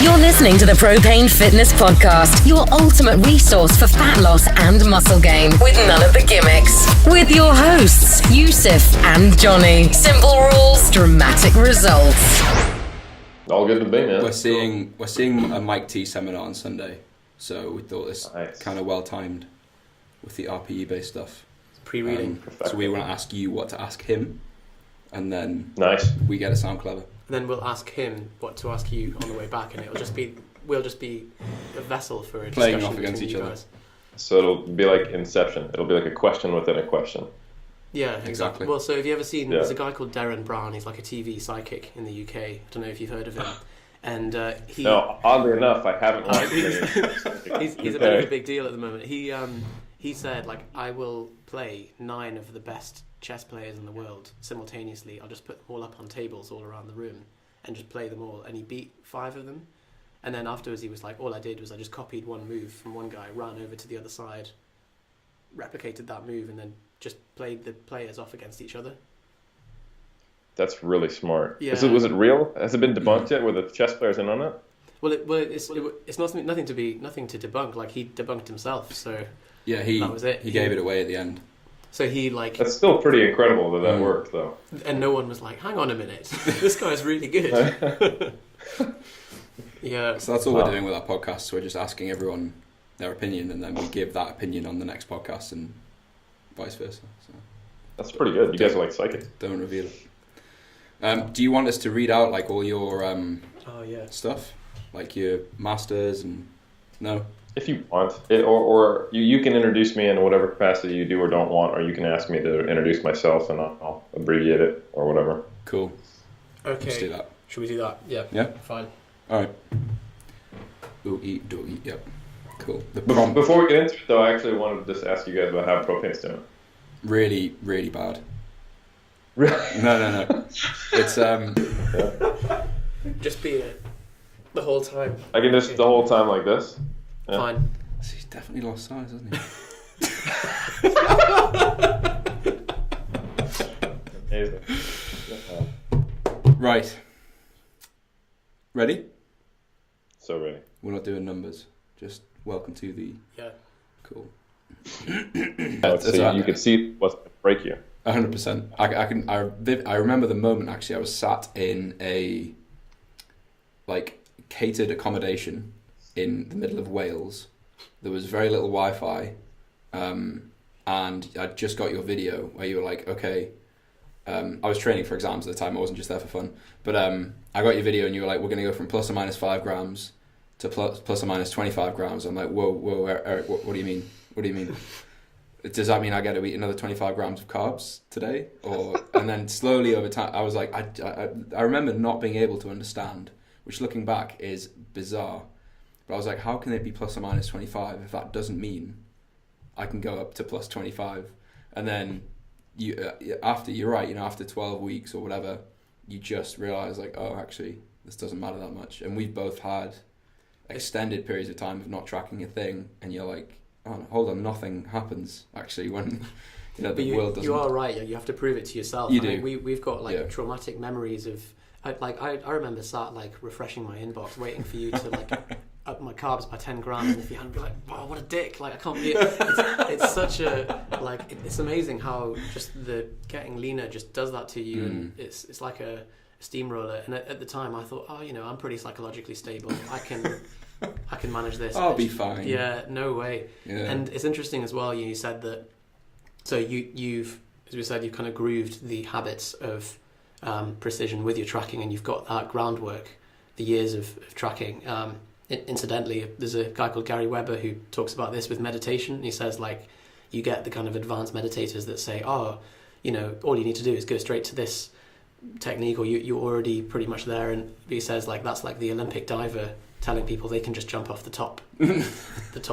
You're listening to the Propane Fitness Podcast, your ultimate resource for fat loss and muscle gain, with none of the gimmicks. With your hosts, Yusuf and Johnny. Simple rules, dramatic results. All good to be, man. We're seeing a Mike T seminar on Sunday, so we thought this kind of well timed with the RPE based stuff. Pre-reading. So we want to ask you what to ask him, and then we get to sound clever. And then we'll ask him what to ask you on the way back, and we'll just be a vessel for a playing discussion off against each other. Guys. So it'll be like Inception. It'll be like a question within a question. Yeah, exactly. Well, so have you ever seen? Yeah. There's a guy called Darren Brown. He's like a TV psychic in the UK. I don't know if you've heard of him. And he. No, oddly enough, I haven't watched it. He's a bit of a big deal at the moment. He said, like, I will play 9 of the best chess players in the world simultaneously. I'll just put them all up on tables all around the room and just play them all. And he beat 5 of them. And then afterwards he was like, all I did was I just copied one move from one guy, ran over to the other side, replicated that move, and then just played the players off against each other. That's really smart. Yeah. Was it real? Has it been debunked yet? Were the chess players in on it? Well, it's nothing to debunk. Like, he debunked himself, so yeah, that was it. He gave it away at the end. So that's still pretty incredible that worked, though. And no one was like, "Hang on a minute, this guy's really good." Yeah. So that's all we're doing with our podcast. So we're just asking everyone their opinion, and then we give that opinion on the next podcast, and vice versa. So that's pretty good. You guys are like psychics. Don't reveal it. Do you want us to read out like all your stuff, like your masters and no? If you want it, or you can introduce me in whatever capacity you do or don't want, or you can ask me to introduce myself and I'll abbreviate it or whatever. Cool. Okay. Let's do that. Should we do that? Yeah. Yeah. Fine. All right. Do eat. Yep. Cool. Before we get into it, though, I actually wanted to just ask you guys about how propane's doing. Really, really bad. No. It's just be it the whole time. I can just the whole time like this. Yeah. Fine. He's definitely lost size, hasn't he? Amazing. Right. Ready? So ready. We're not doing numbers. Just welcome to the. Yeah. Cool. So you can see what's going to break you. 100%. I remember the moment. Actually, I was sat in a catered accommodation in the middle of Wales. There was very little Wi-Fi, and I just got your video where you were like, okay, I was training for exams at the time. I wasn't just there for fun, but I got your video and you were like, we're going to go from plus or minus 5 grams to plus or minus 25 grams. I'm like, whoa, Eric, what do you mean? What do you mean? Does that mean I got to eat another 25 grams of carbs today? And then slowly over time, I was like, I remember not being able to understand, which looking back is bizarre. But I was like, how can it be plus or minus 25 if that doesn't mean I can go up to plus 25? And then you're right, after 12 weeks or whatever, you just realize like, oh, actually, this doesn't matter that much. And we've both had extended periods of time of not tracking a thing, and you're like, oh, hold on, nothing happens actually when the world doesn't. You are right. You have to prove it to yourself. You do. We've got traumatic memories of. I remember sat refreshing my inbox, waiting for you to up my carbs by 10 grams, and if you hadn't be like, wow, what a dick! I can't believe it. It's such a it's amazing how just the getting leaner just does that to you, and it's like a steamroller. And at the time, I thought, I'm pretty psychologically stable. I can manage this. I'll be fine. Yeah, no way. Yeah. And it's interesting as well. You said that. So you've, as we said, you've kind of grooved the habits of precision with your tracking, and you've got that groundwork, the years of tracking. Incidentally, there's a guy called Gary Weber who talks about this with meditation. He says you get the kind of advanced meditators that say, all you need to do is go straight to this technique, or you're already pretty much there. And he says that's like the Olympic diver telling people they can just jump off the top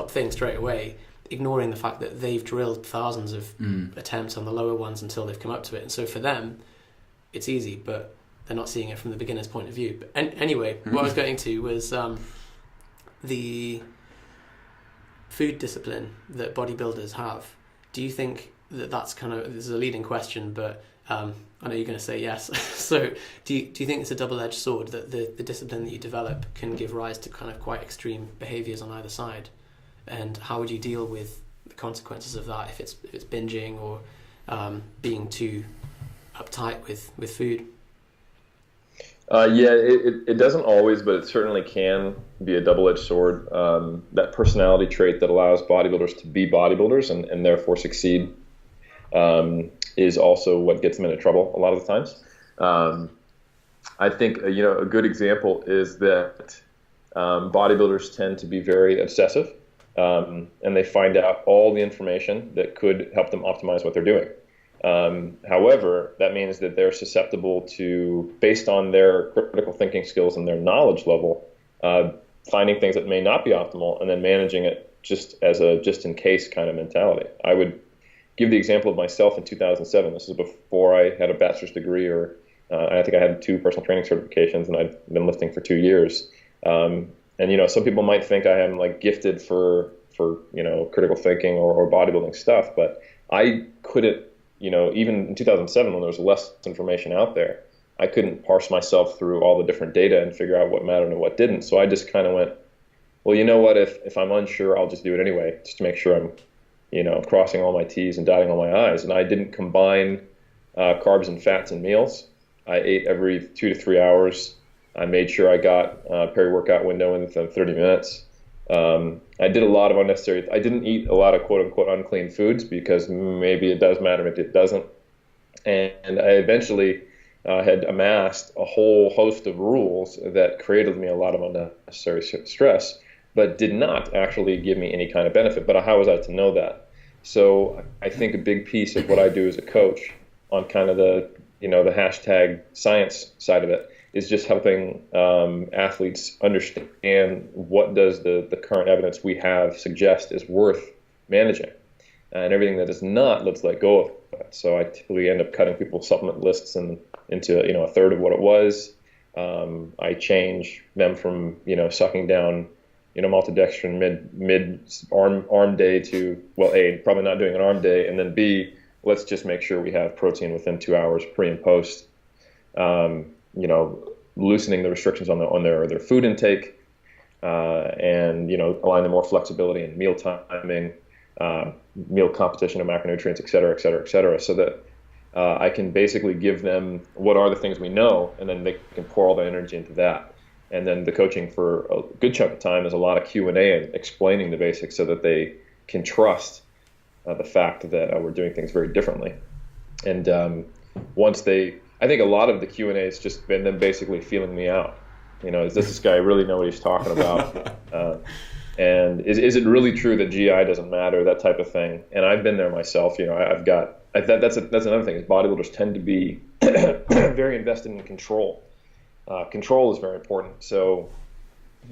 thing straight away, ignoring the fact that they've drilled thousands of attempts on the lower ones until they've come up to it. And so for them, it's easy, but they're not seeing it from the beginner's point of view. But anyway, what I was getting to was the food discipline that bodybuilders have. Do you think that's kind of, this is a leading question, but I know you're going to say yes. So do you think it's a double-edged sword, that the discipline that you develop can give rise to kind of quite extreme behaviours on either side? And how would you deal with the consequences of that if it's binging or being too uptight with food? It doesn't always, but it certainly can be a double-edged sword. That personality trait that allows bodybuilders to be bodybuilders and therefore succeed is also what gets them into trouble a lot of the times. I think a good example is that bodybuilders tend to be very obsessive, and they find out all the information that could help them optimize what they're doing. However, that means that they're susceptible to, based on their critical thinking skills and their knowledge level, finding things that may not be optimal and then managing it just as a just-in-case kind of mentality. I would give the example of myself in 2007. This is before I had a bachelor's degree, or I think I had 2 personal training certifications, and I'd been lifting for 2 years. And some people might think I am like gifted for critical thinking or bodybuilding stuff, but I couldn't. Even in 2007, when there was less information out there, I couldn't parse myself through all the different data and figure out what mattered and what didn't. So I just kind of went, well, you know what? If I'm unsure, I'll just do it anyway, just to make sure I'm crossing all my T's and dotting all my I's. And I didn't combine carbs and fats in meals. I ate every 2 to 3 hours. I made sure I got a peri-workout window within 30 minutes. I did a lot of unnecessary. I didn't eat a lot of quote unquote unclean foods because maybe it does matter, maybe it doesn't. And I eventually had amassed a whole host of rules that created me a lot of unnecessary stress, but did not actually give me any kind of benefit. But how was I to know that? So I think a big piece of what I do as a coach on kind of the hashtag science side of it is just helping athletes understand what does the current evidence we have suggest is worth managing, and everything that is not, let's let go of it. So I typically end up cutting people's supplement lists into a third of what it was. I change them from sucking down maltodextrin mid arm day to, well, A, probably not doing an arm day, and then B, let's just make sure we have protein within 2 hours pre and post. Loosening the restrictions on their food intake, and allowing them more flexibility in meal timing, meal composition of macronutrients, et cetera, so that I can basically give them what are the things we know, and then they can pour all the energy into that. And then the coaching for a good chunk of time is a lot of Q&A and explaining the basics so that they can trust the fact that we're doing things very differently. And I think a lot of the Q&A has just been them basically feeling me out. Does this guy really know what he's talking about? And is it really true that GI doesn't matter, that type of thing? And I've been there myself. That's another thing, is bodybuilders tend to be very invested in control. Control is very important. So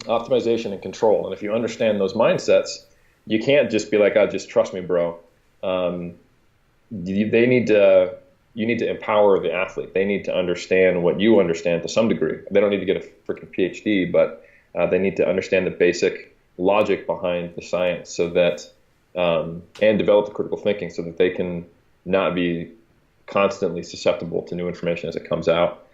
optimization and control. And if you understand those mindsets, you can't just be like, just trust me, bro. You need to empower the athlete. They need to understand what you understand to some degree. They don't need to get a freaking PhD, but they need to understand the basic logic behind the science, so that and develop the critical thinking so that they can not be constantly susceptible to new information as it comes out,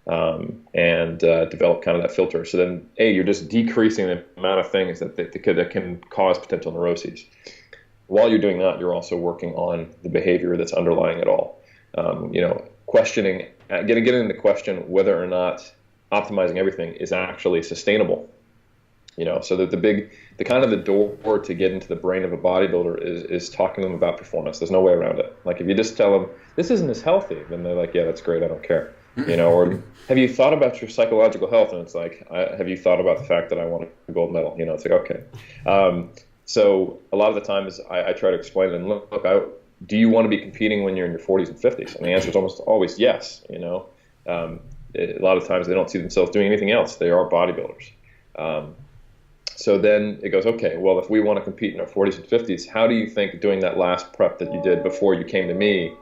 and develop kind of that filter. So then, you're just decreasing the amount of things that can cause potential neuroses. While you're doing that, you're also working on the behavior that's underlying it all. Questioning, getting into question whether or not optimizing everything is actually sustainable. So that the kind of the door to get into the brain of a bodybuilder is talking to them about performance. There's no way around it. Like if you just tell them this isn't as healthy, then they're like, yeah, that's great, I don't care. Or have you thought about your psychological health? And it's like, have you thought about the fact that I want a gold medal? It's like, okay. So a lot of the time is I try to explain to them, look, do you want to be competing when you're in your 40s and 50s? And the answer is almost always yes. A lot of times they don't see themselves doing anything else. They are bodybuilders. So then it goes, okay, well, if we want to compete in our 40s and 50s, how do you think doing that last prep that you did before you came to me,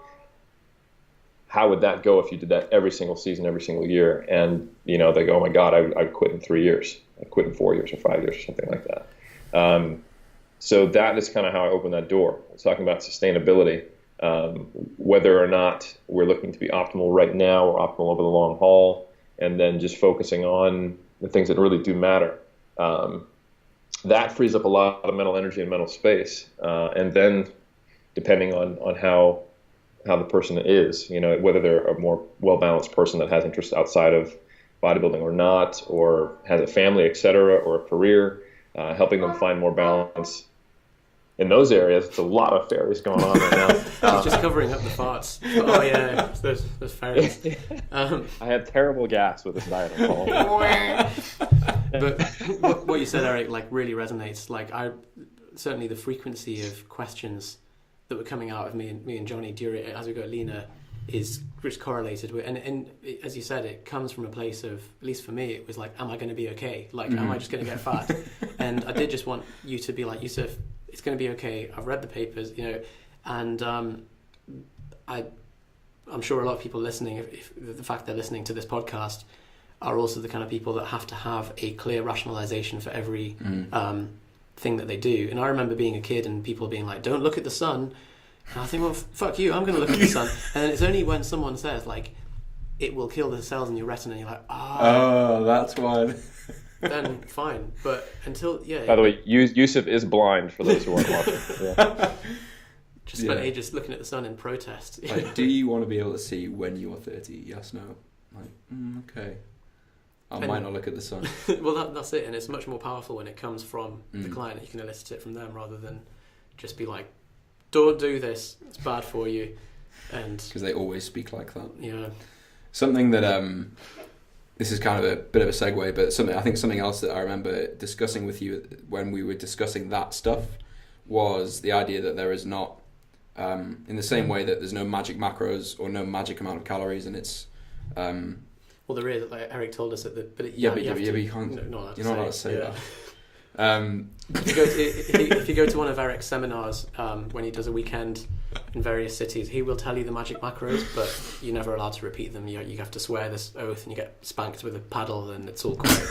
how would that go if you did that every single season, every single year? And, they go, oh my God, I'd quit in 3 years. I'd quit in 4 years or 5 years or something like that. So that is kind of how I open that door. It's talking about sustainability. whether or not we're looking to be optimal right now or optimal over the long haul, and then just focusing on the things that really do matter. That frees up a lot of mental energy and mental space. And then depending on how the person is, whether they're a more well-balanced person that has interests outside of bodybuilding or not, or has a family, et cetera, or a career, helping them find more balance in those areas. It's a lot of fairies going on right now. He's just covering up the farts. Oh yeah, there's fairies. I had terrible gas with this diet. But what you said, Eric, like really resonates. Like certainly the frequency of questions that were coming out of me and Johnny during as we got leaner is correlated with, and as you said, it comes from a place of, at least for me, it was like, am I going to be okay? Like, am I just going to get fat? And I did just want you to be like, Yusuf, it's going to be okay. I've read the papers, and I'm sure a lot of people listening, if the fact they're listening to this podcast, are also the kind of people that have to have a clear rationalization for every thing that they do. And I remember being a kid and people being like, don't look at the sun. And I think, well, fuck you, I'm going to look at the sun. And it's only when someone says, like, it will kill the cells in your retina, and you're like, oh, that's why. Then fine. But until, By the way, Yusuf is blind, for those who aren't watching. Yeah. Just spent ages looking at the sun in protest. Like, do you want to be able to see when you are 30? Yes, no. Like, okay. I might not look at the sun. Well, that's it. And it's much more powerful when it comes from the client. You can elicit it from them rather than just be like, don't do this, it's bad for you. And because they always speak like that. Yeah. Something that this is kind of a bit of a segue, but something else that I remember discussing with you when we were discussing that stuff was the idea that there is not, in the same way that there's no magic macros or no magic amount of calories, and it's well, there is. Like Eric told us that, but you can't. You're not allowed to say that. If you go to one of Eric's seminars, when he does a weekend in various cities, he will tell you the magic macros, but you're never allowed to repeat them. You have to swear this oath, and you get spanked with a paddle, and it's all quiet.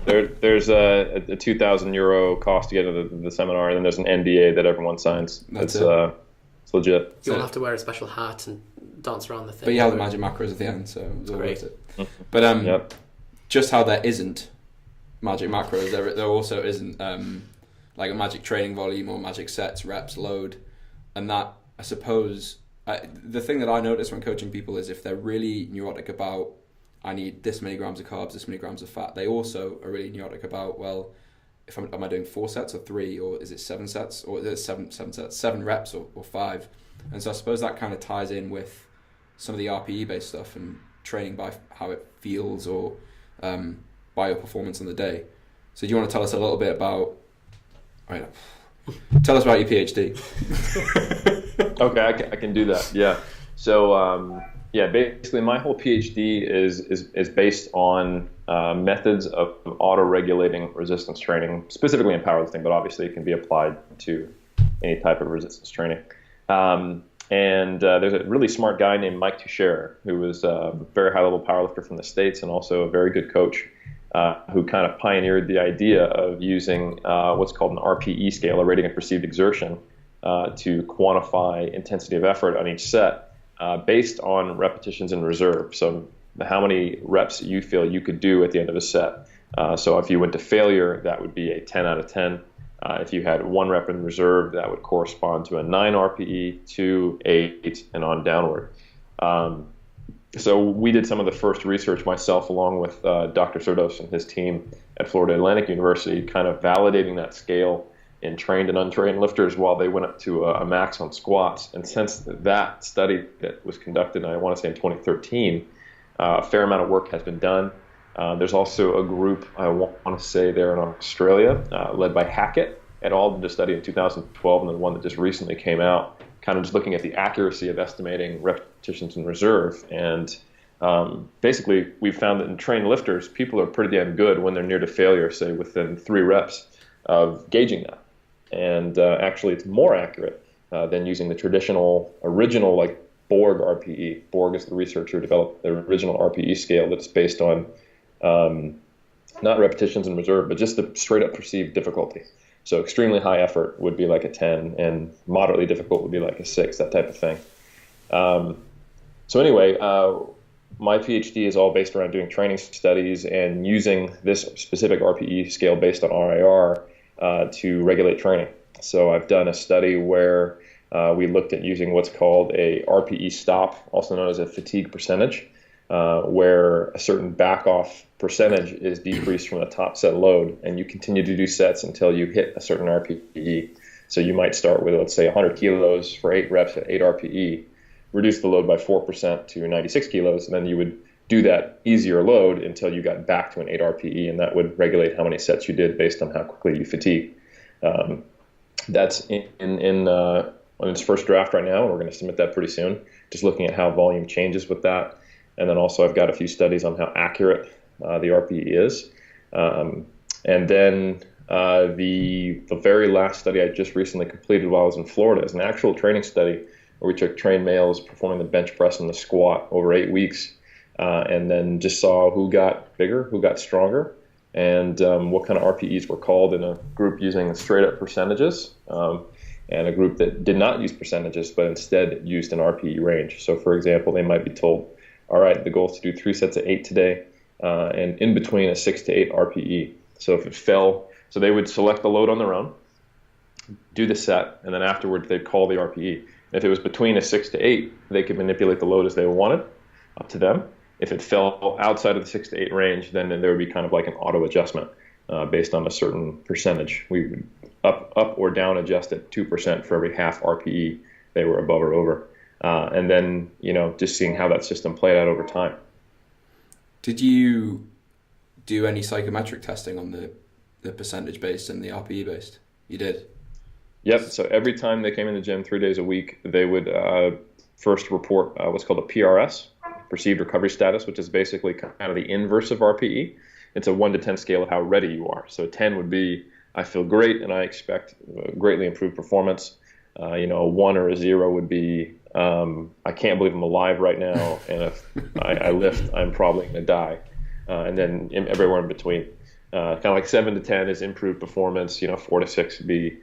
There's a €2,000 cost to get into the seminar, and then there's an NDA that everyone signs. It's legit. You'll have to wear a special hat and dance around the thing. But you have the magic macros at the end, so it's all great. worth it. But just how there isn't magic macros, there also isn't like a magic training volume or magic sets, reps, load, and that, I suppose, the thing that I notice when coaching people is if they're really neurotic about, I need this many grams of carbs, this many grams of fat, they also are really neurotic about, well, am I doing 4 sets or 3, or is it 7 sets, or is it 7 sets, 7 reps or 5? And so I suppose that kind of ties in with some of the RPE based stuff and training by how it feels or by your performance on the day. So do you want to tell us a little bit about, tell us about your PhD. Okay, I can do that. Yeah. So basically my whole PhD is based on methods of auto-regulating resistance training, specifically in powerlifting, but obviously it can be applied to any type of resistance training. And there's a really smart guy named Mike Tuchscherer, who was a very high-level powerlifter from the States and also a very good coach, who kind of pioneered the idea of using what's called an RPE scale, a rating of perceived exertion, to quantify intensity of effort on each set based on repetitions in reserve. So how many reps you feel you could do at the end of a set. So if you went to failure, that would be a 10 out of 10. If you had 1 rep in reserve, that would correspond to a 9 RPE, 2, 8, and on downward. So we did some of the first research myself, along with Dr. Serdos and his team at Florida Atlantic University, kind of validating that scale in trained and untrained lifters while they went up to a max on squats. And since that study that was conducted, I want to say in 2013, a fair amount of work has been done. There's also a group, I want to say there in Australia, led by Hackett et al. Did a study in 2012, and then one that just recently came out, kind of just looking at the accuracy of estimating repetitions in reserve. And basically, we've found that in trained lifters, people are pretty damn good when they're near to failure, say within 3 reps of gauging that. And actually, it's more accurate than using the traditional, original, like Borg RPE. Borg is the researcher who developed the original RPE scale that's based on not repetitions in reserve, but just the straight up perceived difficulty. So extremely high effort would be like a 10, and moderately difficult would be like a 6, that type of thing. So anyway, my PhD is all based around doing training studies and using this specific RPE scale based on RIR to regulate training. So I've done a study where we looked at using what's called a RPE stop, also known as a fatigue percentage, where a certain back-off percentage is decreased from the top set load, and you continue to do sets until you hit a certain RPE. So you might start with, let's say, 100 kilos for 8 reps at 8 RPE, reduce the load by 4% to 96 kilos, and then you would do that easier load until you got back to an 8 RPE, and that would regulate how many sets you did based on how quickly you fatigue. That's in its first draft right now, and we're going to submit that pretty soon, just looking at how volume changes with that. And then also I've got a few studies on how accurate the RPE is. And then the very last study I just recently completed while I was in Florida is an actual training study where we took trained males performing the bench press and the squat over 8 weeks, and then just saw who got bigger, who got stronger, and what kind of RPEs were called in a group using straight up percentages, and a group that did not use percentages but instead used an RPE range. So for example, they might be told, all right, the goal is to do 3 sets of 8 today, and in between a 6 to 8 RPE. So if it fell, so they would select the load on their own, do the set, and then afterwards they'd call the RPE. If it was between a 6 to 8, they could manipulate the load as they wanted, up to them. If it fell outside of the 6 to 8 range, then there would be kind of like an auto adjustment based on a certain percentage. We would up or down adjust at 2% for every half RPE they were above or over. And then, just seeing how that system played out over time. Did you do any psychometric testing on the percentage based and the RPE based? You did? Yep. So every time they came in the gym 3 days a week, they would first report what's called a PRS, perceived recovery status, which is basically kind of the inverse of RPE. It's a 1 to 10 scale of how ready you are. So 10 would be, I feel great and I expect greatly improved performance. A 1 or a 0 would be, I can't believe I'm alive right now, and if I lift, I'm probably going to die. And then everywhere in between. Kind of like 7 to 10 is improved performance. 4 to 6 would be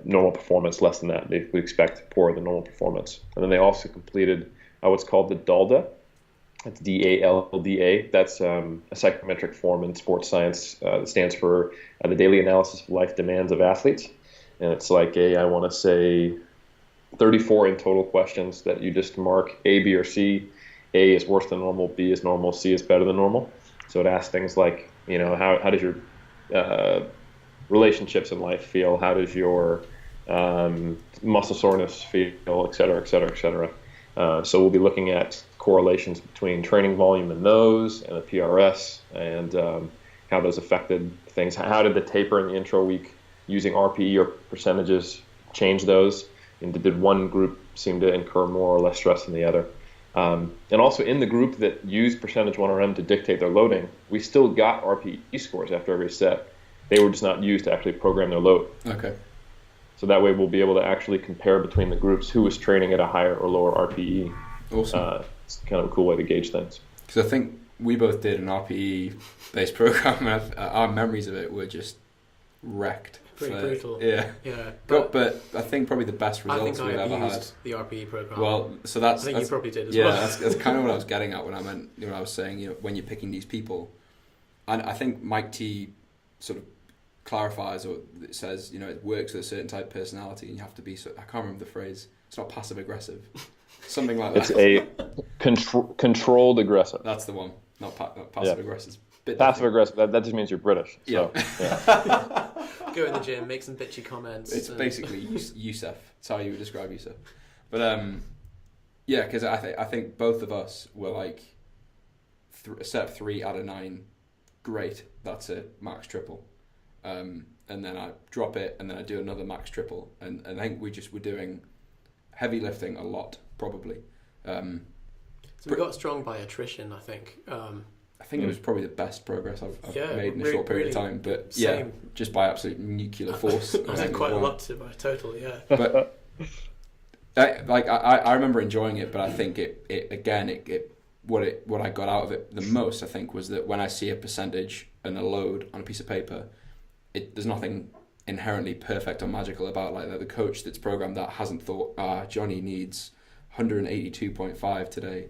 normal performance. Less than that, they would expect poorer than normal performance. And then they also completed what's called the DALDA. That's DALDA. That's a psychometric form in sports science that stands for the Daily Analysis of Life Demands of Athletes. And it's like I want to say 34 in total questions that you just mark A, B, or C. A is worse than normal, B is normal, C is better than normal. So it asks things like, how does your relationships in life feel? How does your muscle soreness feel, et cetera, et cetera, et cetera. So we'll be looking at correlations between training volume and those, and the PRS, and how those affected things. How did the taper in the intro week using RPE or percentages change those? And did one group seem to incur more or less stress than the other? And also in the group that used percentage 1RM to dictate their loading, we still got RPE scores after every set. They were just not used to actually program their load. Okay. So that way we'll be able to actually compare between the groups who was training at a higher or lower RPE. Awesome. It's kind of a cool way to gauge things. Because I think we both did an RPE-based program, and our memories of it were just wrecked. Pretty brutal. Yeah. But I think probably the best results we've ever had. The RPE program. Well, so that's. I think you probably did as well. Yeah, that's kind of what I was getting at when I was saying, when you're picking these people, and I think Mike T sort of clarifies, or it says, it works with a certain type of personality, and you have to be. I can't remember the phrase. It's not passive aggressive, something like that. It's a controlled aggressive. That's the one. Not passive aggressive. Passive aggressive. That just means you're British. So, yeah. Go in the gym, make some bitchy comments. It's basically Yusuf. That's how you would describe Yusuf. But because I think both of us were like a set of 3 out of 9. Great, that's a max triple. And then I drop it, and then I do another max triple, and I think we just were doing heavy lifting a lot, probably. So we got strong by attrition, I think. I think it was probably the best progress I've made in a short period of time, but same. Just by absolute nuclear force. I think quite a lot to by total, yeah. But I remember enjoying it, but I think what I got out of it the most, I think, was that when I see a percentage and a load on a piece of paper, there's nothing inherently perfect or magical about like the coach that's programmed that hasn't thought, Johnny needs 182.5 today,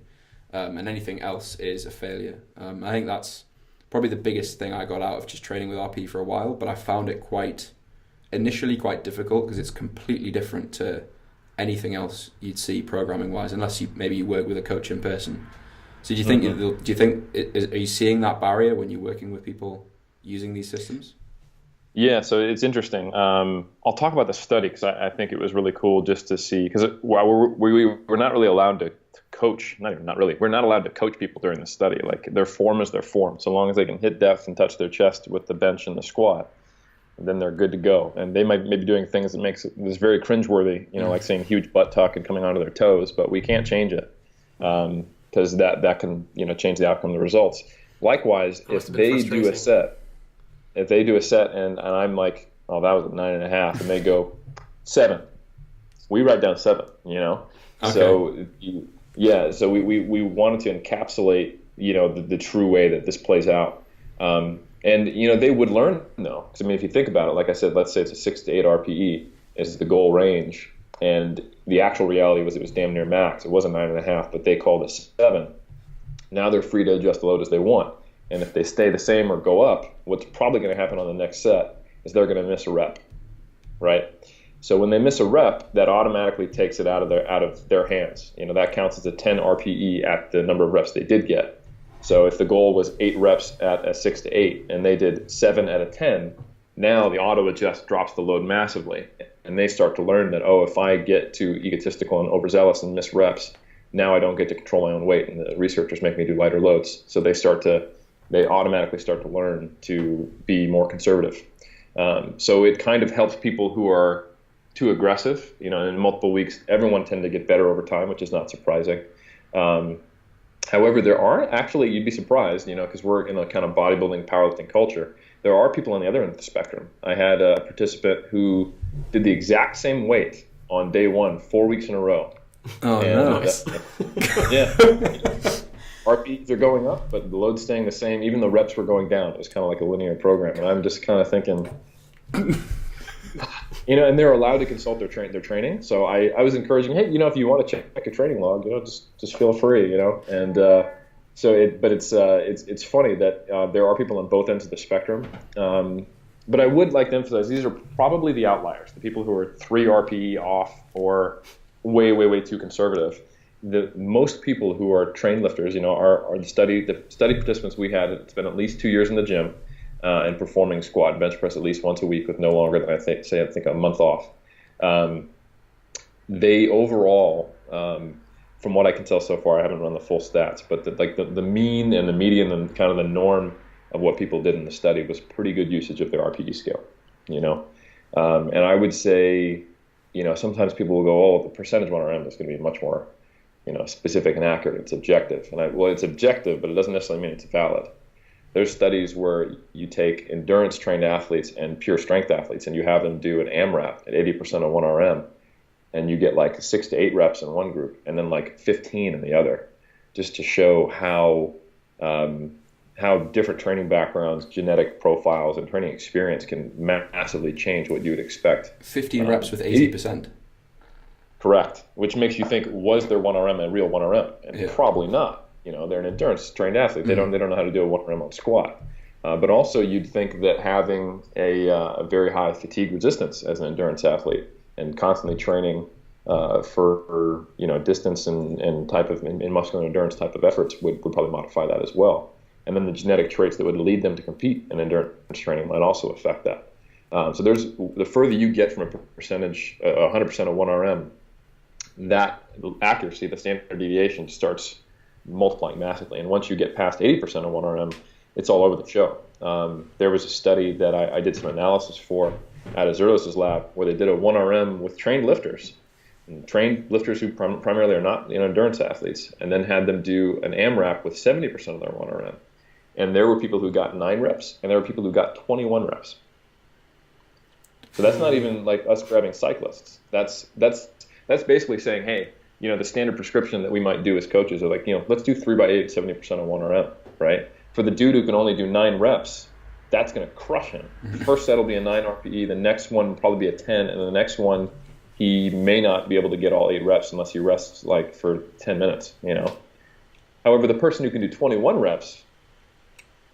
and anything else is a failure. I think that's probably the biggest thing I got out of just training with RP for a while, but I found it initially quite difficult because it's completely different to anything else you'd see programming wise, unless maybe you work with a coach in person. So do you think are you seeing that barrier when you're working with people using these systems? Yeah, so it's interesting. I'll talk about the study because I think it was really cool just to see, because while we're not really allowed to coach, we're not allowed to coach people during the study. Like, their form is their form. So long as they can hit depth and touch their chest with the bench and the squat, then they're good to go. And they might be doing things that makes this very cringeworthy, like seeing huge butt tuck and coming onto their toes, but we can't change it because that can change the outcome of the results. Likewise, if they do a set. If they do a set and I'm like, oh, that was a 9.5, and they go 7, we write down 7. Okay. So so we wanted to encapsulate the true way that this plays out, and they would learn though. Because if you think about it, like I said, let's say it's a 6 to 8 RPE is the goal range, and the actual reality was it was damn near max. It wasn't 9.5, but they called it 7. Now they're free to adjust the load as they want. And if they stay the same or go up, what's probably going to happen on the next set is they're going to miss a rep, right? So when they miss a rep, that automatically takes it out of their hands. That counts as a 10 RPE at the number of reps they did get. So if the goal was 8 reps at a 6 to 8 and they did 7 at a 10, now the auto adjust drops the load massively. And they start to learn that, if I get too egotistical and overzealous and miss reps, now I don't get to control my own weight, and the researchers make me do lighter loads. So they automatically start to learn to be more conservative. So it kind of helps people who are too aggressive. In multiple weeks, everyone tend to get better over time, which is not surprising. However, there are actually, you'd be surprised, because we're in a kind of bodybuilding, powerlifting culture, there are people on the other end of the spectrum. I had a participant who did the exact same weight on day 1, 4 weeks in a row. Oh, nice. Yeah. RPEs are going up, but the load's staying the same. Even the reps were going down. It was kind of like a linear program. And I'm just kind of thinking, and they're allowed to consult their training. So I was encouraging, hey, if you want to check a training log, just feel free, And it's funny that there are people on both ends of the spectrum. But I would like to emphasize these are probably the outliers, the people who are 3 RPE off or way, way, way too conservative. The most people who are trained lifters, are the study participants we had. It's been at least 2 years in the gym and performing squat and bench press at least once a week with no longer than I think a month off. They overall, from what I can tell so far, I haven't run the full stats, but the mean and the median and kind of the norm of what people did in the study was pretty good usage of their RPE scale. And I would say, sometimes people will go, the percentage 1RM is going to be much more specific and accurate. It's objective. And it's objective, but it doesn't necessarily mean it's valid. There's studies where you take endurance trained athletes and pure strength athletes and you have them do an AMRAP at 80% of 1RM, and you get like 6 to 8 reps in one group and then like 15 in the other, just to show how different training backgrounds, genetic profiles, and training experience can massively change what you would expect. 15 reps with 80%. Correct, which makes you think, was their 1RM a real 1RM? And probably not. They're an endurance trained athlete. They don't know how to do a 1RM on squat. But also, you'd think that having a very high fatigue resistance as an endurance athlete and constantly training for distance and type of in muscular endurance type of efforts would probably modify that as well. And then the genetic traits that would lead them to compete in endurance training might also affect that. So the further you get from a percentage, 100% of 1RM, that accuracy, the standard deviation, starts multiplying massively. And once you get past 80% of 1RM, it's all over the show. There was a study that I did some analysis for at Azurlos' lab where they did a 1RM with trained lifters who primarily are not endurance athletes, and then had them do an AMRAP with 70% of their 1RM. And there were people who got 9 reps, and there were people who got 21 reps. So that's not even like us grabbing cyclists. That's basically saying, hey, the standard prescription that we might do as coaches are like, let's do 3x8 at 70% of 1RM, right? For the dude who can only do 9 reps, that's going to crush him. The first set will be a 9 RPE, the next one will probably be a 10, and the next one he may not be able to get all 8 reps unless he rests like for 10 minutes, you know. However, the person who can do 21 reps,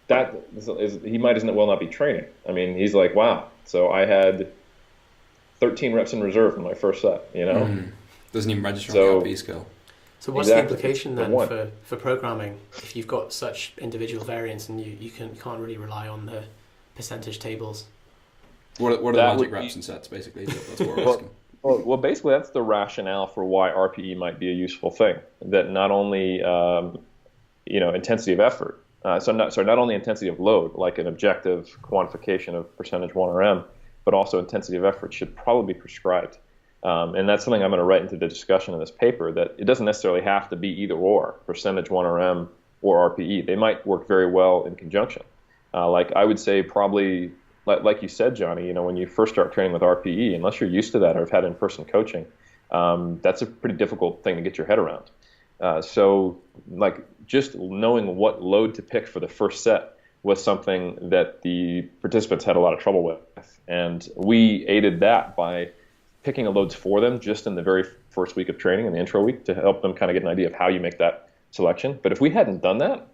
that is, he might as well not be training. I mean, he's like, wow, so I had 13 reps in reserve in my first set, you know. Doesn't even register on the RPE scale. So what's the implication then for programming if you've got such individual variance and you can't really rely on the percentage tables? What are the magic reps and sets, basically? That's what we're asking. Well, basically, that's the rationale for why RPE might be a useful thing. That not only, intensity of effort, not only intensity of load, like an objective quantification of percentage 1RM, but also intensity of effort should probably be prescribed. And that's something I'm going to write into the discussion in this paper, that it doesn't necessarily have to be either or, percentage 1RM or RPE. They might work very well in conjunction. Like I would say probably, like you said, Johnny, you know, when you first start training with RPE, unless you're used to that or have had in-person coaching, that's a pretty difficult thing to get your head around. So like just knowing what load to pick for the first set was something that the participants had a lot of trouble with. And we aided that by picking the loads for them just in the very first week of training, in the intro week, to help them kind of get an idea of how you make that selection. But if we hadn't done that,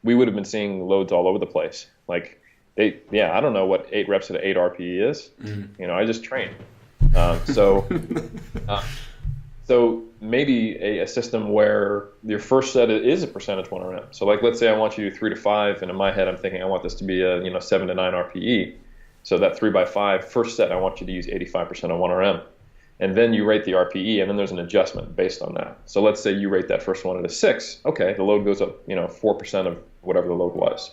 we would have been seeing loads all over the place. Like, I don't know what 8 reps at 8 RPE is. You know, I just train. So maybe a system where your first set is a percentage 1RM. So like, let's say I want you to do 3 to 5, and in my head I'm thinking I want this to be a 7 to 9 RPE. So that 3 by 5 first set, I want you to use 85% of 1RM. And then you rate the RPE, and then there's an adjustment based on that. So let's say you rate that first one at a 6. Okay, the load goes up 4% of whatever the load was.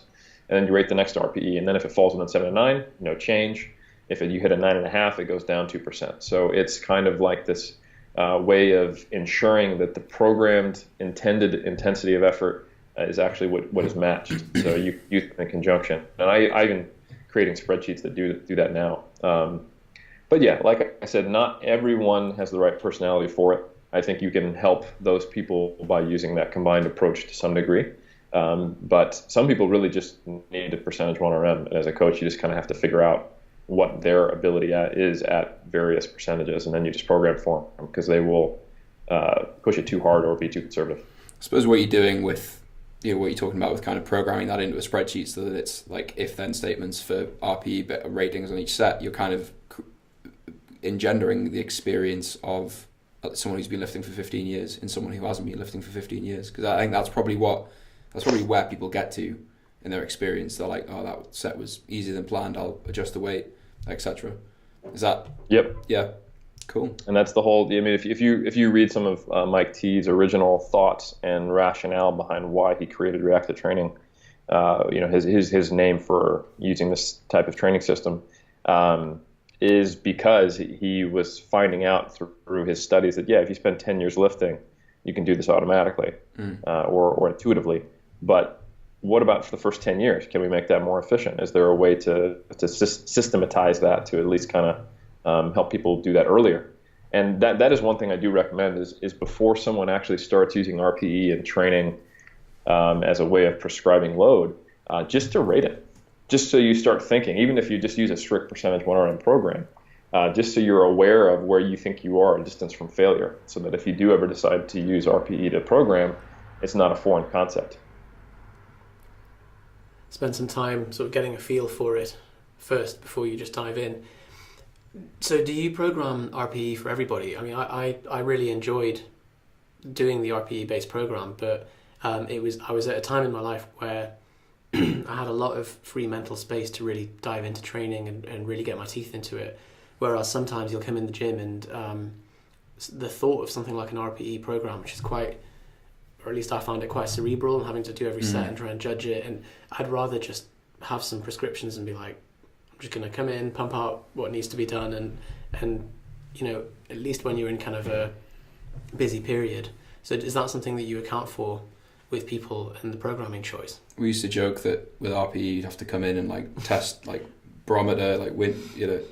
And then you rate the next RPE, and then if it falls within 7 to 9, no change. If you hit a 9.5, it goes down 2%. So it's kind of like this way of ensuring that the programmed intended intensity of effort is actually what is matched. So you use it in conjunction. And I even creating spreadsheets that do that now. But yeah, like I said, not everyone has the right personality for it. I think you can help those people by using that combined approach to some degree. But some people really just need a percentage 1RM. And as a coach, you just kind of have to figure out what their ability is at various percentages, and then you just program for them, because they will push it too hard or be too conservative. I suppose what you're doing with what you're talking about with kind of programming that into a spreadsheet so that it's like if-then statements for RPE ratings on each set, you're kind of engendering the experience of someone who's been lifting for 15 years in someone who hasn't been lifting for 15 years. Because I think that's probably where people get to in their experience. They're like, oh, that set was easier than planned, I'll adjust the weight, etc. Is that? Yep. Yeah. Cool. And that's the whole. I mean, if you read some of Mike T's original thoughts and rationale behind why he created reactive training, his name for using this type of training system is because he was finding out through his studies that if you spend 10 years lifting, you can do this automatically or intuitively. But what about for the first 10 years? Can we make that more efficient? Is there a way to systematize that to at least kind of help people do that earlier? And that is one thing I do recommend is before someone actually starts using RPE and training as a way of prescribing load, just to rate it. Just so you start thinking, even if you just use a strict percentage 1RM program, just so you're aware of where you think you are a distance from failure, so that if you do ever decide to use RPE to program, it's not a foreign concept. Spend some time sort of getting a feel for it first before you just dive in. So do you program RPE for everybody? I mean, I really enjoyed doing the RPE-based program, but I was at a time in my life where I had a lot of free mental space to really dive into training and really get my teeth into it. Whereas sometimes you'll come in the gym and the thought of something like an RPE program, which is quite, or at least I find it quite cerebral, and having to do every set and try and judge it. And I'd rather just have some prescriptions and be like, I'm just going to come in, pump out what needs to be done, and at least when you're in kind of a busy period. So is that something that you account for with people and the programming choice? We used to joke that with RPE you'd have to come in and like test like barometer, like wind,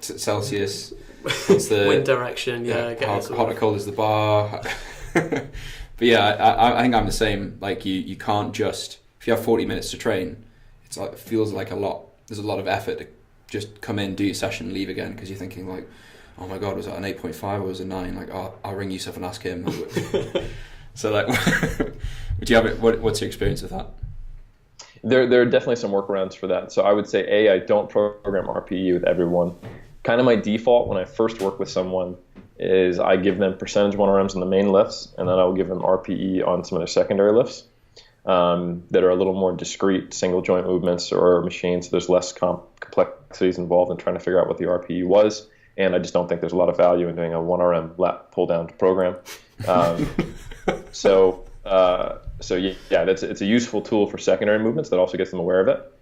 Celsius, what's the wind direction, how hot or cold is the bar. But yeah, I think I'm the same. Like you can't just, if you have 40 minutes to train, it feels like a lot there's a lot of effort to just come in, do your session, leave again, because you're thinking like, oh my god, was that an 8.5 or was it a 9? Like, oh, I'll ring Yusuf and ask him. So like, would you have it? What's your experience with that? There are definitely some workarounds for that. So I would say, I don't program RPE with everyone. Kind of my default when I first work with someone is I give them percentage 1RMs on the main lifts, and then I'll give them RPE on some of their secondary lifts that are a little more discrete single joint movements or machines. There's less complexities involved in trying to figure out what the RPE was, and I just don't think there's a lot of value in doing a 1RM lat pull down to program. So yeah, it's a useful tool for secondary movements that also gets them aware of it.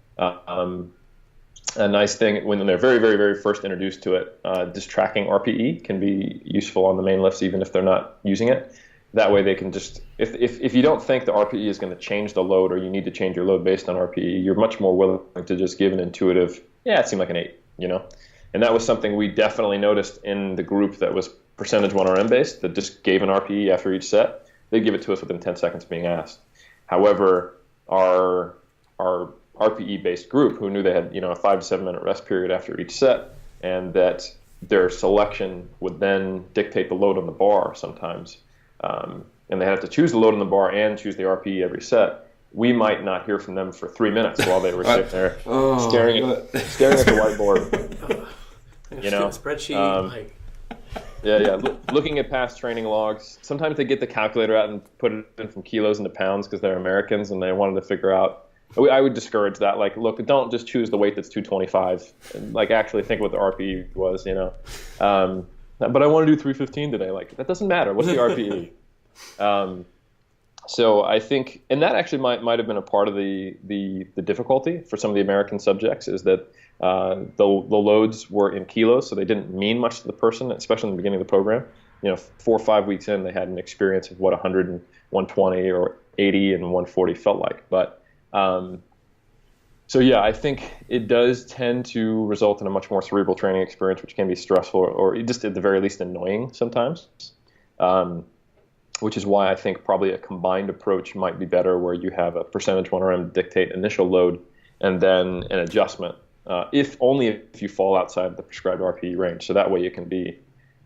A nice thing when they're very, very, very first introduced to it, just tracking RPE can be useful on the main lifts, even if they're not using it. That way they can just, if you don't think the RPE is going to change the load or you need to change your load based on RPE, you're much more willing to just give an intuitive, yeah, it seemed like an 8, And that was something we definitely noticed in the group that was percentage 1RM based, that just gave an RPE after each set. They'd give it to us within 10 seconds of being asked. However, our RPE-based group, who knew they had a 5 to 7 minute rest period after each set, and that their selection would then dictate the load on the bar sometimes, and they had to choose the load on the bar and choose the RPE every set. We might not hear from them for 3 minutes while they were sitting there staring at the whiteboard. Spreadsheet. Looking at past training logs. Sometimes they get the calculator out and put it in from kilos into pounds because they're Americans and they wanted to figure out. I would discourage that. Like, look, don't just choose the weight that's 225. And, like, actually think what the RPE was. But I want to do 315 today. Like, that doesn't matter. What's the RPE? So I think, and that actually might have been a part of the difficulty for some of the American subjects, is that the loads were in kilos, so they didn't mean much to the person, especially in the beginning of the program. 4 or 5 weeks in, they had an experience of what 100 and 120 or 80 and 140 felt like. But so yeah, I think it does tend to result in a much more cerebral training experience, which can be stressful or just at the very least annoying sometimes. Which is why I think probably a combined approach might be better, where you have a percentage 1RM dictate initial load and then an adjustment, if you fall outside the prescribed RPE range. So that way it can be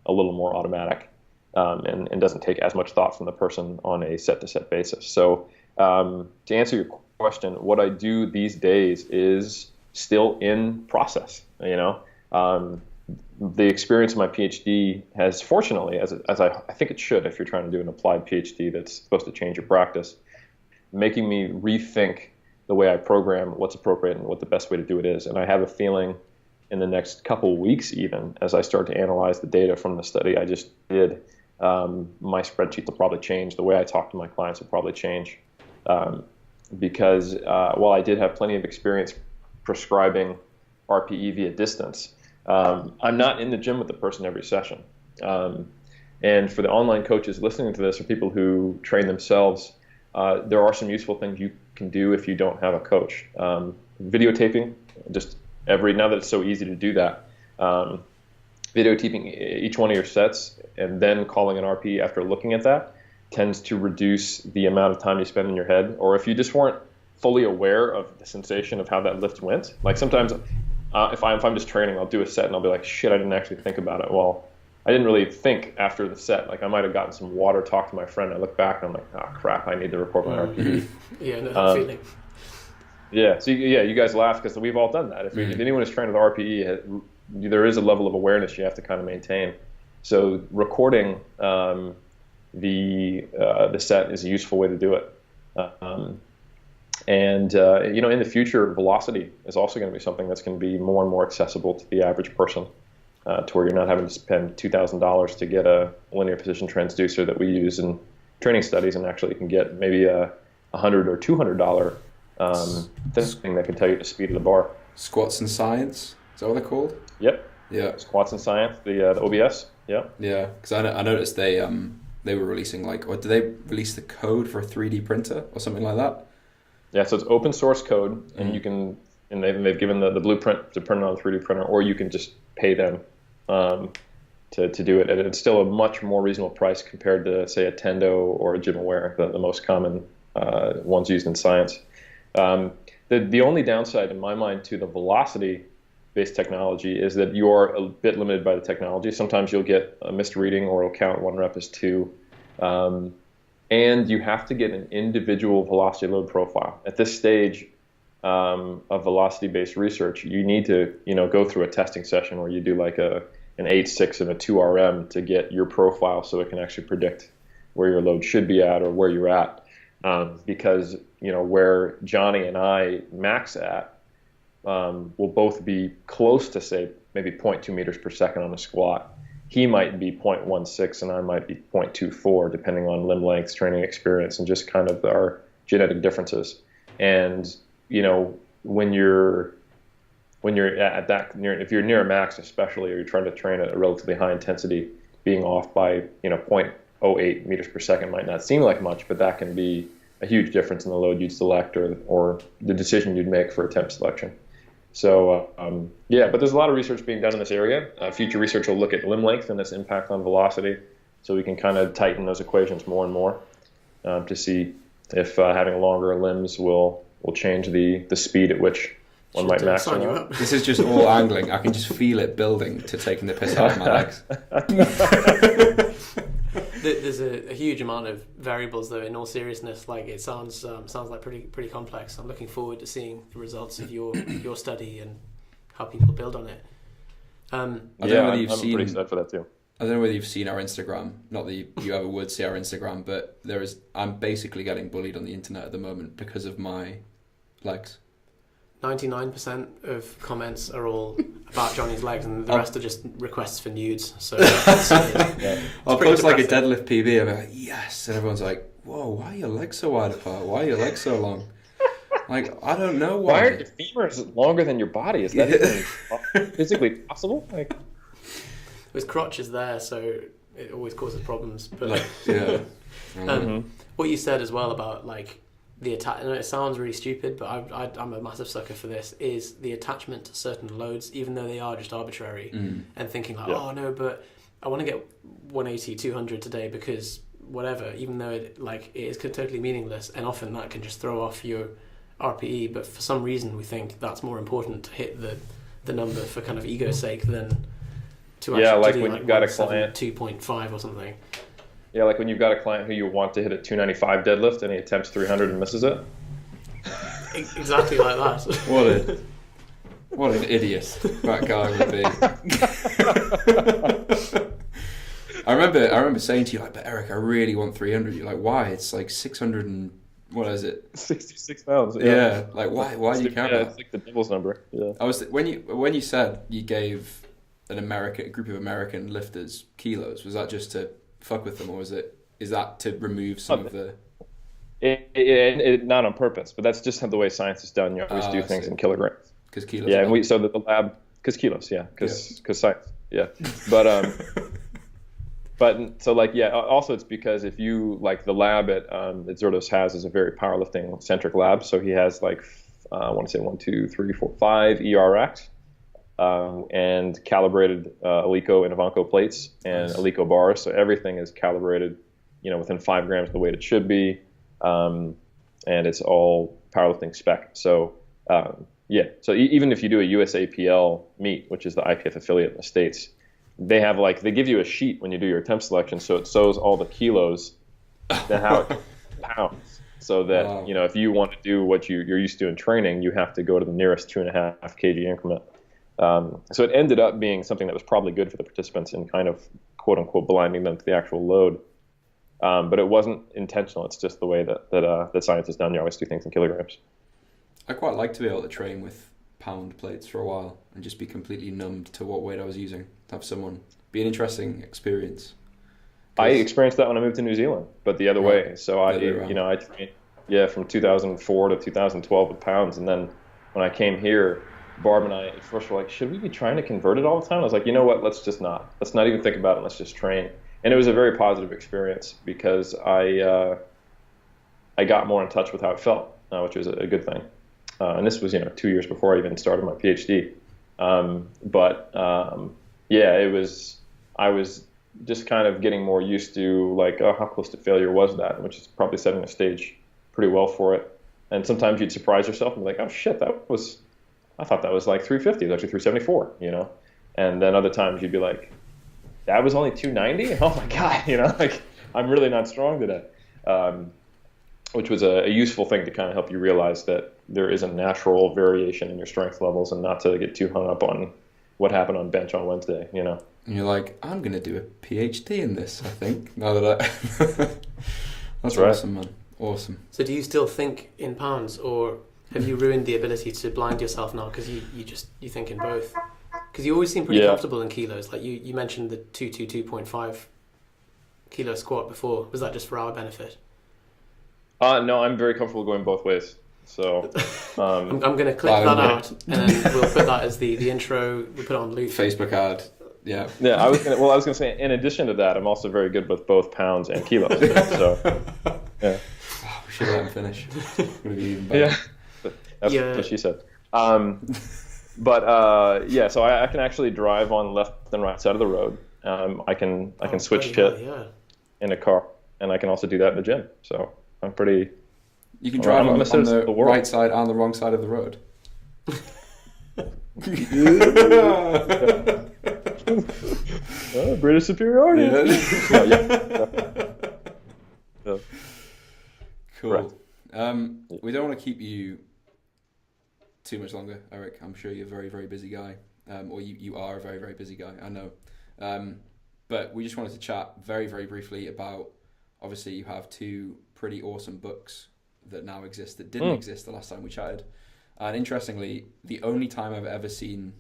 a little more automatic and doesn't take as much thought from the person on a set-to-set basis. So to answer your question, what I do these days is still in process. The experience of my PhD has, fortunately, as I think it should, if you're trying to do an applied PhD that's supposed to change your practice, making me rethink the way I program, what's appropriate and what the best way to do it is. And I have a feeling in the next couple weeks, even as I start to analyze the data from the study I just did, my spreadsheets will probably change. The way I talk to my clients will probably change. Because while I did have plenty of experience prescribing RPE via distance, I'm not in the gym with the person every session. And for the online coaches listening to this, or people who train themselves, there are some useful things you can do if you don't have a coach. Videotaping, now that it's so easy to do that, videotaping each one of your sets and then calling an RPE after looking at that tends to reduce the amount of time you spend in your head. Or if you just weren't fully aware of the sensation of how that lift went, like sometimes if I'm just training, I'll do a set and I'll be like, shit, I didn't actually think about it. Well, I didn't really think after the set. Like, I might have gotten some water, talked to my friend, I look back and I'm like, oh crap, I need to record my RPE. Yeah, no, that feeling. Yeah, so you guys laugh because we've all done that. If anyone is trained with RPE, there is a level of awareness you have to kind of maintain. So recording the set is a useful way to do it. And in the future, velocity is also going to be something that's going to be more and more accessible to the average person, to where you're not having to spend $2,000 to get a linear position transducer that we use in training studies, and actually can get maybe a $100 or $200 thing that can tell you the speed of the bar. Squats and Science, is that what they're called? Yep. Yeah. Squats and Science, the OBS. Yeah. Yeah, because I noticed they were releasing or did they release the code for a 3D printer or something like that? Yeah, so it's open source code, and you can, and they've given the blueprint to print it on a 3D printer, or you can just pay them to do it. And it's still a much more reasonable price compared to, say, a Tendo or a GymAware, the most common ones used in science. The only downside in my mind to the velocity-based technology is that you are a bit limited by the technology. Sometimes you'll get a missed reading, or it'll count 1 rep as 2. And you have to get an individual velocity load profile. At this stage of velocity-based research, you need to, go through a testing session where you do like an 8/6 and a 2 RM to get your profile so it can actually predict where your load should be at or where you're at. Because, where Johnny and I max at will both be close to, say, maybe 0.2 meters per second on a squat. He might be 0.16 and I might be 0.24, depending on limb length, training experience, and just kind of our genetic differences. And, when you're at that, if you're near a max especially, or you're trying to train at a relatively high intensity, being off by, 0.08 meters per second might not seem like much, but that can be a huge difference in the load you'd select or the decision you'd make for attempt selection. So, but there's a lot of research being done in this area. Future research will look at limb length and its impact on velocity, so we can kind of tighten those equations more and more to see if having longer limbs will change the speed at which one might max out. This is just all angling. I can just feel it building to taking the piss out of my legs. There's a huge amount of variables, though. In all seriousness, like it sounds like pretty complex. I'm looking forward to seeing the results of your study and how people build on it. I'm pretty excited for that too. I don't know whether you've seen our Instagram. Not that you ever would see our Instagram, but I'm basically getting bullied on the internet at the moment because of my legs. 99% of comments are all about Johnny's legs, and the rest are just requests for nudes. So I'll post like a deadlift PB, and I'm like, yes, and everyone's like, whoa, why are your legs so wide apart? Why are your legs so long? Like, I don't know why. Why are your femurs longer than your body? Is that even physically possible? Like, his crotch is there, so it always causes problems. But what you said as well about like the attach, and it sounds really stupid, but I'm a massive sucker for this, is the attachment to certain loads, even though they are just arbitrary, and thinking like, oh no, but I want to get 180, 200 today because whatever, even though it is totally meaningless, and often that can just throw off your RPE, but for some reason we think that's more important to hit the number for kind of ego's sake than to actually do when you've got a client 2.5 or something. Yeah, like when you've got a client who you want to hit a 295 deadlift and he attempts 300 and misses it. Exactly like that. What an idiot that guy would be. I remember saying to you, like, but Eric, I really want 300. You're like, why? It's like 600 and what is it? 66 pounds. Yeah. Like why do you care about? It's like the devil's number. Yeah. When you said you gave a group of American lifters kilos, was that just to fuck with them, or is that to remove some of the? It not on purpose, but that's just the way science is done. You always do things in kilograms. Because kilos. Yeah, and the lab because kilos. Yeah, because science. Yeah, but but so also it's because if you like the lab at Zerdos has is a very powerlifting centric lab, so he has like I want to say 1, 2, 3, 4, 5 ERX. And calibrated Alico and Ivanco plates and Alico bars. So everything is calibrated, within 5 grams of the weight it should be. And it's all powerlifting spec. So, So even if you do a USAPL meet, which is the IPF affiliate in the States, they have they give you a sheet when you do your attempt selection. So it shows all the kilos and how it pounds. So that, if you want to do what you're used to in training, you have to go to the nearest 2.5 kg increment. So it ended up being something that was probably good for the participants in kind of quote unquote blinding them to the actual load. But it wasn't intentional. It's just the way that science is done. You always do things in kilograms. I quite like to be able to train with pound plates for a while and just be completely numbed to what weight I was using. To have someone be an interesting experience. I experienced that when I moved to New Zealand, but the other way. So I trained, from 2004 to 2012 with pounds, and then when I came here, Barb and I at first were like, should we be trying to convert it all the time? I was like, you know what, let's not even think about it, let's just train. And it was a very positive experience because I got more in touch with how it felt, which was a good thing. And this was 2 years before I even started my PhD. I was just kind of getting more used to how close to failure was that, which is probably setting the stage pretty well for it. And sometimes you'd surprise yourself and be like, oh shit, I thought that was like 350. It was actually 374, you know? And then other times you'd be like, that was only 290? Oh my God, you know, like I'm really not strong today. Which was a useful thing to kind of help you realize that there is a natural variation in your strength levels and not to get too hung up on what happened on bench on Wednesday, you know? And you're like, I'm going to do a PhD in this, I think, now that That's right. Awesome, man. Awesome. So do you still think in pounds, or have you ruined the ability to blind yourself now because you think in both? Because you always seem pretty comfortable in kilos. Like you mentioned the 222.5 kilo squat before. Was that just for our benefit? No, I'm very comfortable going both ways. So I'm going to click that out, and then we'll put that as the intro. We put it on loop. Facebook ad. Yeah. Yeah, I was gonna say, in addition to that, I'm also very good with both pounds and kilos. So, yeah. Oh, we should let him finish. It's gonna be even better. Yeah, that's what she said. But so I can actually drive on left and right side of the road. I can switch fit in a car, and I can also do that in the gym. So I'm pretty. You can drive on the right side and the wrong side of the road. British superiority. Yeah. Cool. Right. We don't want to keep you too much longer, Eric. I'm sure you're a very, very busy guy, or you are a very, very busy guy. I know. But we just wanted to chat very, very briefly about. Obviously, you have two pretty awesome books that now exist that didn't exist the last time we chatted. And interestingly, the only time I've ever seen,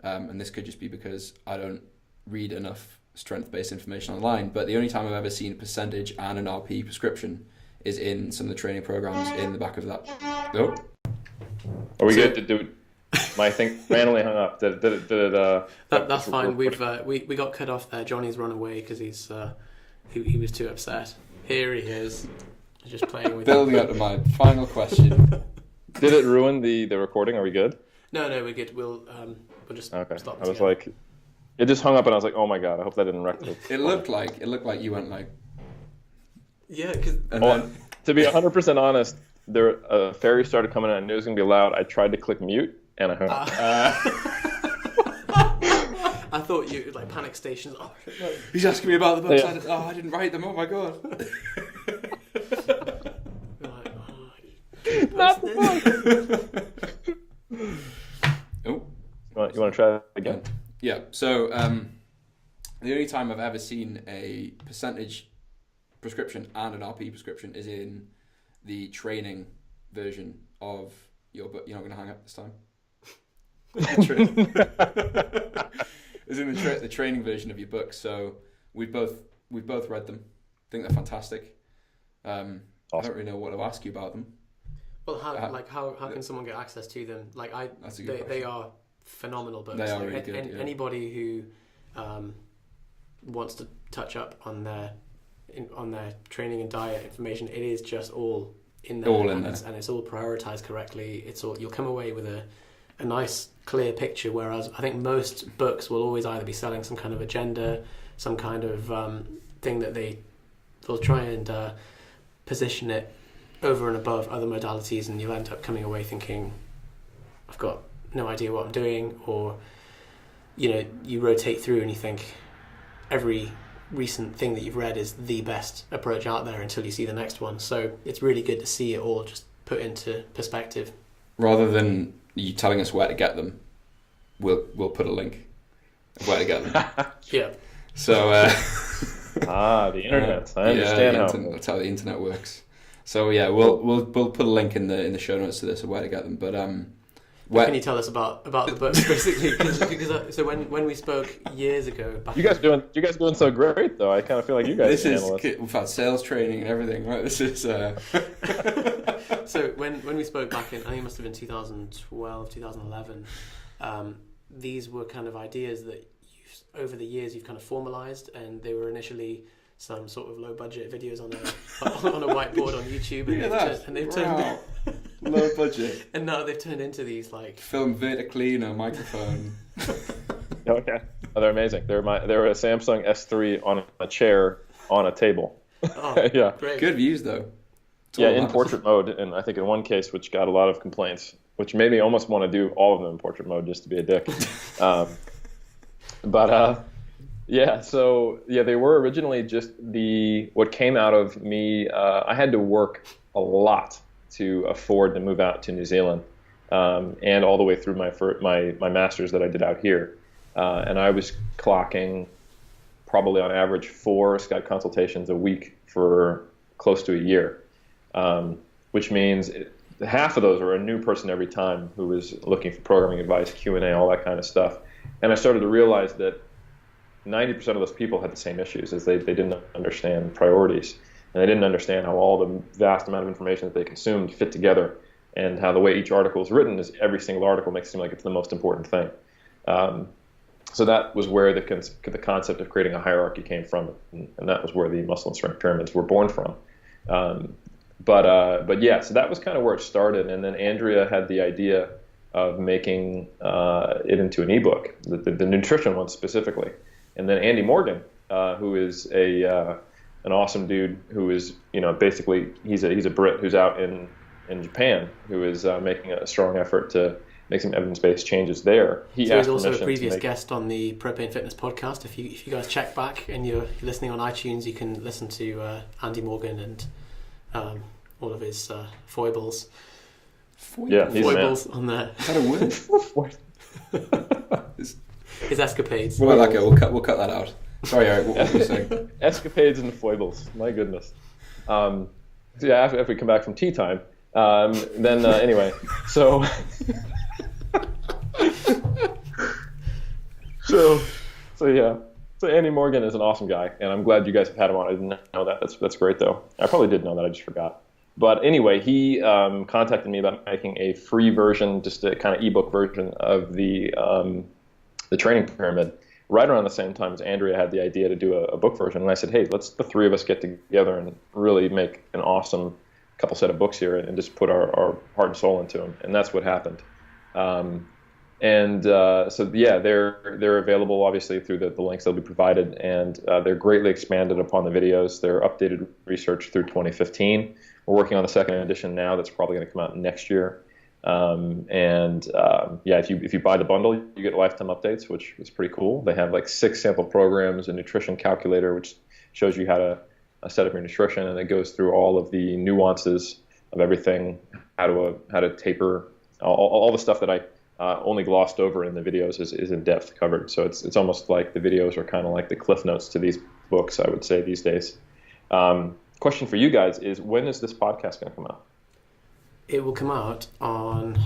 and this could just be because I don't read enough strength-based information online, but the only time I've ever seen a percentage and an RP prescription is in some of the training programs in the back of that. Oh. Are we good to do? My thing randomly hung up. Did it? That's fine. We got cut off there. Johnny's run away because he was too upset. Here he is, just playing with. Building up to my final question. Did it ruin the recording? Are we good? No, we're good. We'll just stop. I was like, it just hung up, and I was like, oh my God, I hope that didn't wreck it. It looked like you went like. Yeah, because. To be 100% honest, a fairy started coming in. I knew it was gonna be loud. I tried to click mute, and I hung up. I thought you like panic stations. Oh, he's asking me about the books. Yeah. I didn't write them. Oh my God. Not the Oh, you want to try that again? Yeah. So the only time I've ever seen a percentage prescription and an RP prescription is in the training version of your book. You're not going to hang up this time. Is in the training version of your book. So we've both read them. I think they're fantastic. Awesome. I don't really know what to ask you about them. Well, how can someone get access to them? Like they are phenomenal books. They are really good. Anybody who wants to touch up on their training and diet information, it is just all in there. And it's all prioritized correctly. It's all, you'll come away with a nice clear picture. Whereas I think most books will always either be selling some kind of agenda, some kind of thing that they'll try and position it over and above other modalities, and you'll end up coming away thinking, I've got no idea what I'm doing, or you rotate through and you think every recent thing that you've read is the best approach out there until you see the next one. So it's really good to see it all just put into perspective. Rather than you telling us where to get them, we'll put a link of where to get them. Yeah. So the internet. I understand that's how the internet works. So yeah, we'll put a link in the show notes to this of where to get them. But what can you tell us about the books basically? Because so when we spoke years ago, you guys doing so great though. I kind of feel like you guys. We've had sales training and everything, right? This is. So when we spoke back in, I think it must have been 2012, 2011. These were kind of ideas that over the years you've kind of formalized, and they were initially some sort of low budget videos on a whiteboard on YouTube, and they've turned low budget, and now they've turned into these like filmed vertically in a microphone. Okay, they're amazing. They're a Samsung S3 on a chair on a table. Oh, yeah, great. Good views though. in portrait mode, and I think in one case, which got a lot of complaints, which made me almost want to do all of them in portrait mode just to be a dick. They were originally just what came out of me. I had to work a lot to afford to move out to New Zealand, and all the way through my master's that I did out here, and I was clocking probably on average 4 Skype consultations a week for close to a year, which means half of those were a new person every time who was looking for programming advice, Q&A, all that kind of stuff. And I started to realize that 90% of those people had the same issues, as they didn't understand priorities, and they didn't understand how all the vast amount of information that they consumed fit together, and how the way each article is written is every single article makes it seem like it's the most important thing. So that was where the concept of creating a hierarchy came from, and that was where the muscle and strength pyramids were born from. So that was kind of where it started, and then Andrea had the idea of making it into an ebook, the nutrition one specifically, and then Andy Morgan, who is an awesome dude, who is basically he's a Brit who's out in Japan, who is making a strong effort to make some evidence-based changes there. He's also a previous guest on the Propanefitness podcast. If you guys check back and you're listening on iTunes, you can listen to Andy Morgan and all of his foibles. Foibles on there. Is that a word? His escapades. We'll let that go. We'll cut that out. Sorry, Eric. What were you saying? Escapades and foibles. My goodness. After we come back from tea time, anyway, so. So Andy Morgan is an awesome guy, and I'm glad you guys have had him on. I didn't know that. That's great, though. I probably did know that. I just forgot. But anyway, he contacted me about making a free version, just a kind of ebook version of the training pyramid, right around the same time as Andrea had the idea to do a book version. And I said, hey, let's the three of us get together and really make an awesome couple set of books here, and just put our heart and soul into them. And that's what happened. They're available obviously through the links that'll be provided, and they're greatly expanded upon the videos. They're updated research through 2015. We're working on the second edition now. That's probably going to come out next year. If you buy the bundle, you get lifetime updates, which is pretty cool. They have like 6 sample programs, a nutrition calculator, which shows you how to set up your nutrition, and it goes through all of the nuances of everything, how to taper, all the stuff that I only glossed over in the videos is in depth covered. So it's almost like the videos are kind of like the cliff notes to these books, I would say, these days. Question for you guys is, when is this podcast going to come out? It will come out on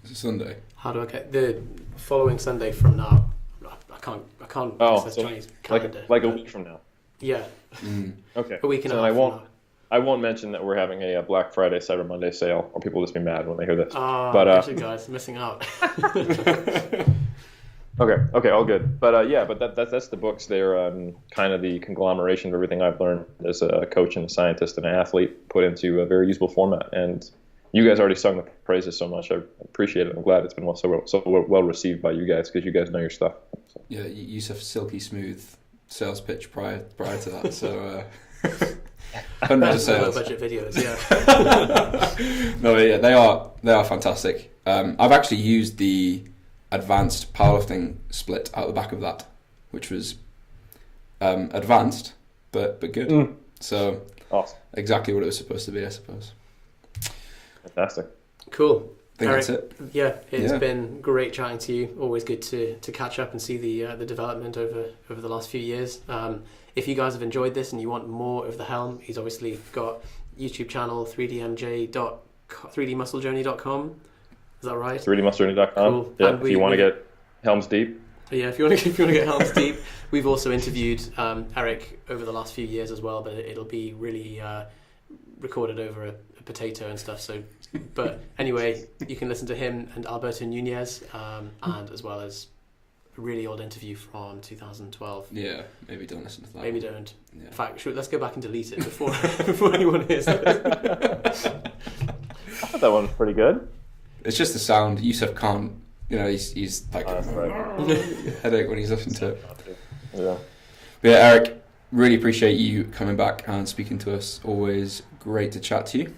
Sunday. How do I get the following Sunday from now? I can't access Chinese calendar. Like a week from now. Yeah. Okay. A week and a half. I won't mention that we're having a Black Friday, Cyber Monday sale, or people will just be mad when they hear this. Actually, guys, missing out. Okay, all good. But that's the books. They're kind of the conglomeration of everything I've learned as a coach and a scientist and an athlete, put into a very usable format. And you guys already sung the praises so much. I appreciate it. I'm glad it's been so well received by you guys, because you guys know your stuff. So. Yeah, Yusuf silky smooth sales pitch prior to that. So. Hundreds of sales. Budget videos, yeah. No, yeah, they are fantastic. I've actually used the advanced powerlifting split out the back of that, which was advanced but good. So awesome. Exactly what it was supposed to be, I suppose. Fantastic. Cool. I think Eric, that's it. Yeah, it's been great chatting to you. Always good to catch up and see the development over the last few years. If you guys have enjoyed this and you want more of the Helm, he's obviously got YouTube channel 3dmusclejourney.com. Is that right? 3dmusclejourney.com. Cool. Yeah. If you want to get Helms deep. Yeah, if you want to get Helms deep. We've also interviewed Eric over the last few years as well, but it'll be really recorded over a potato and stuff. So, but anyway, you can listen to him and Alberto Nunez, and as well as a really old interview from 2012. Yeah, maybe don't listen to that. Maybe don't. Yeah. In fact, let's go back and delete it before anyone hears it. I thought that one was pretty good. It's just the sound. Yusuf can't. He's like right. headache when he's listening to it. Yeah. But yeah, Eric, really appreciate you coming back and speaking to us. Always great to chat to you.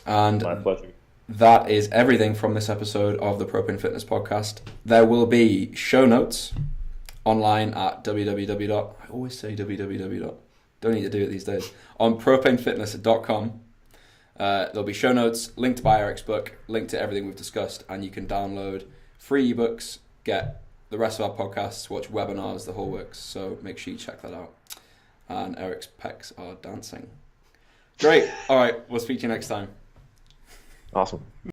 And My pleasure. that is everything from this episode of the Propane Fitness podcast. There will be show notes online at www. I always say www. Don't need to do it these days. On propanefitness.com. There'll be show notes linked by Eric's book, linked to everything we've discussed, and you can download free ebooks, get the rest of our podcasts, watch webinars, the whole works. So make sure you check that out. And Eric's pecs are dancing. Great. All right. We'll speak to you next time. Awesome.